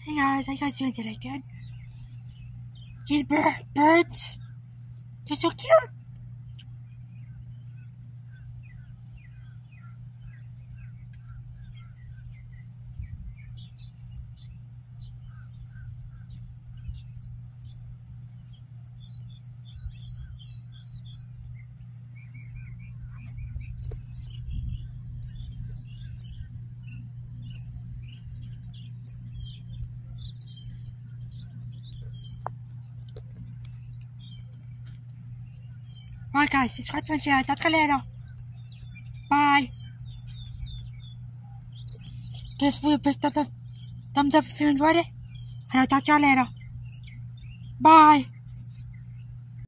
Hey guys, how you guys doing today? Good? These birds, they're so cute. Alright guys, subscribe to my channel. Talk to you later. Bye. This video, big thumbs up if you enjoyed it. And I'll talk to you later. Bye.